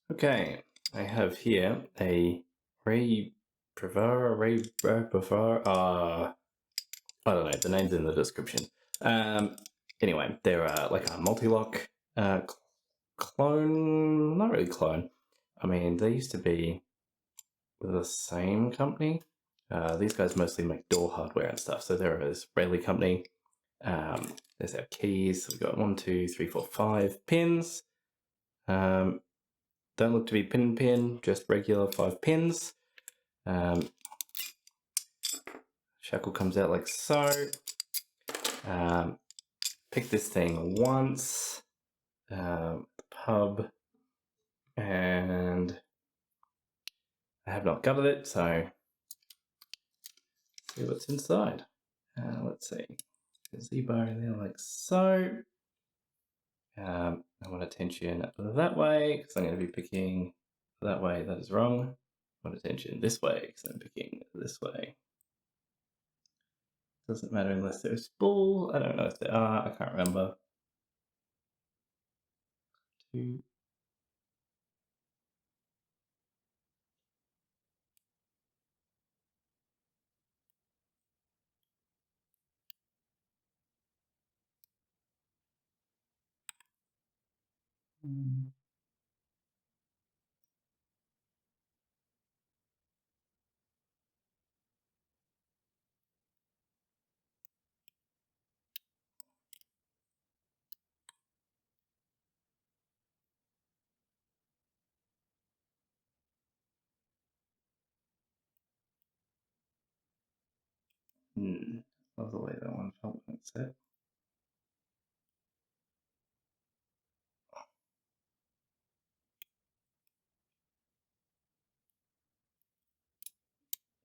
Okay, I have here a Ray Prevara. I don't know. The name's in the description. Anyway, they're like a multi-lock clone. Not really clone. I mean, they used to be the same company. These guys mostly make door hardware and stuff. So they're a Israeli company. There's our keys. So we've got 1, 2, 3, 4, 5 pins. Don't look to be pin, just regular 5 pins. Shackle comes out like so. Pick this thing once. Pub. And I have not gutted it, so see what's inside. Let's see. There's a Z-bar in there like so. I want attention that way because I'm going to be picking that way. That is wrong. I want attention this way because I'm picking this way. Doesn't matter unless there's spool. I don't know if there are. I can't remember. 2. Love the way that one felt when it's set.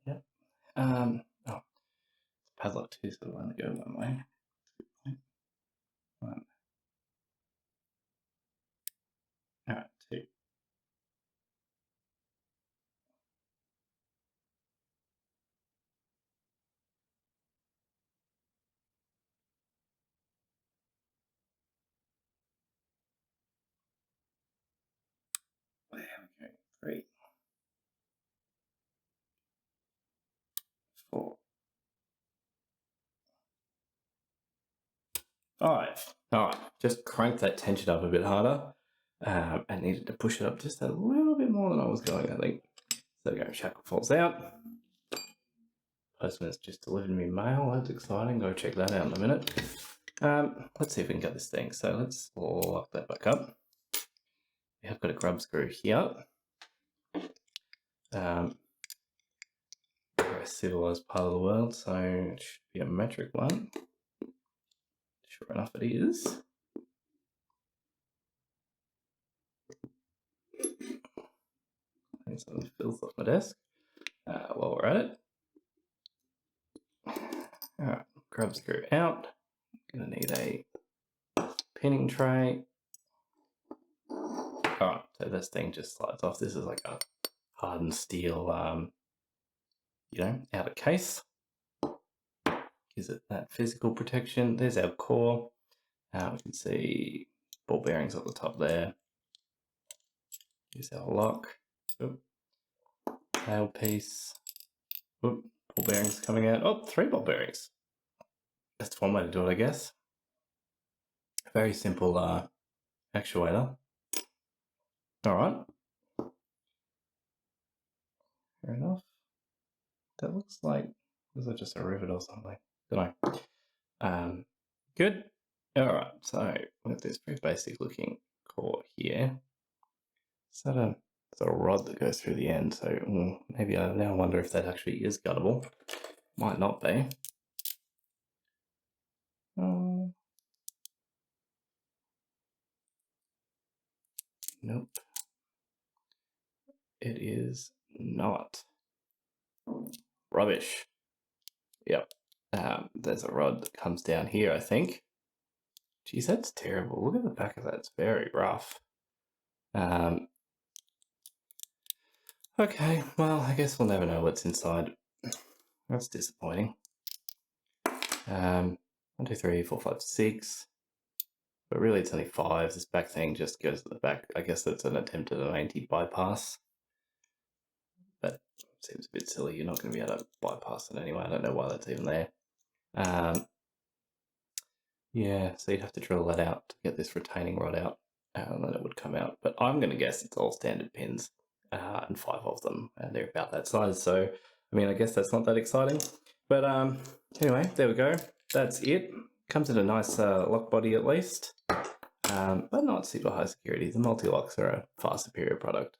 Yep. Padlock 2, so I want to go one way. 1. Alright, 2. There we go. 3. 4. 5. Alright, just crank that tension up a bit harder. I needed to push it up just a little bit more than I was going, I think. So there we go, shackle falls out. Postman's just delivered me mail, that's exciting, go check that out in a minute. Let's see if we can get this thing. So let's lock that back up. We have got a grub screw here. We're a civilized part of the world, so it should be a metric one. Sure enough it is. Some filth off my desk while we're at it. Alright, grub screw out. Gonna need a pinning tray. Alright, so this thing just slides off. This is like a hardened steel, outer case. Gives it that physical protection. There's our core. We can see ball bearings at the top there. Here's our lock. Tail piece. Ball bearings coming out. Oh, 3 ball bearings. That's one way to do it, I guess. Very simple actuator. Alright. Fair enough. That looks like, was it just a rivet or something? Don't know. Good. Alright, so we have this very basic looking core here. Is that a rod that goes through the end? So maybe I now wonder if that actually is guttable. Might not be. Nope. It is not. Rubbish. Yep. There's a rod that comes down here, I think. Geez, that's terrible. Look at the back of that. It's very rough. Okay, well, I guess we'll never know what's inside. That's disappointing. 1, 2, 3, 4, 5, 6. but really it's only 5. This back thing just goes to the back. I guess that's an attempt at an anti-bypass. That seems a bit silly. You're not going to be able to bypass it anyway. I don't know why that's even there. Yeah, so you'd have to drill that out to get this retaining rod out, and then it would come out. But I'm going to guess it's all standard pins, and 5 of them, and they're about that size. So, I mean, I guess that's not that exciting. But anyway, there we go. That's it. Comes in a nice lock body at least, but not super high security. The multi-locks are a far superior product.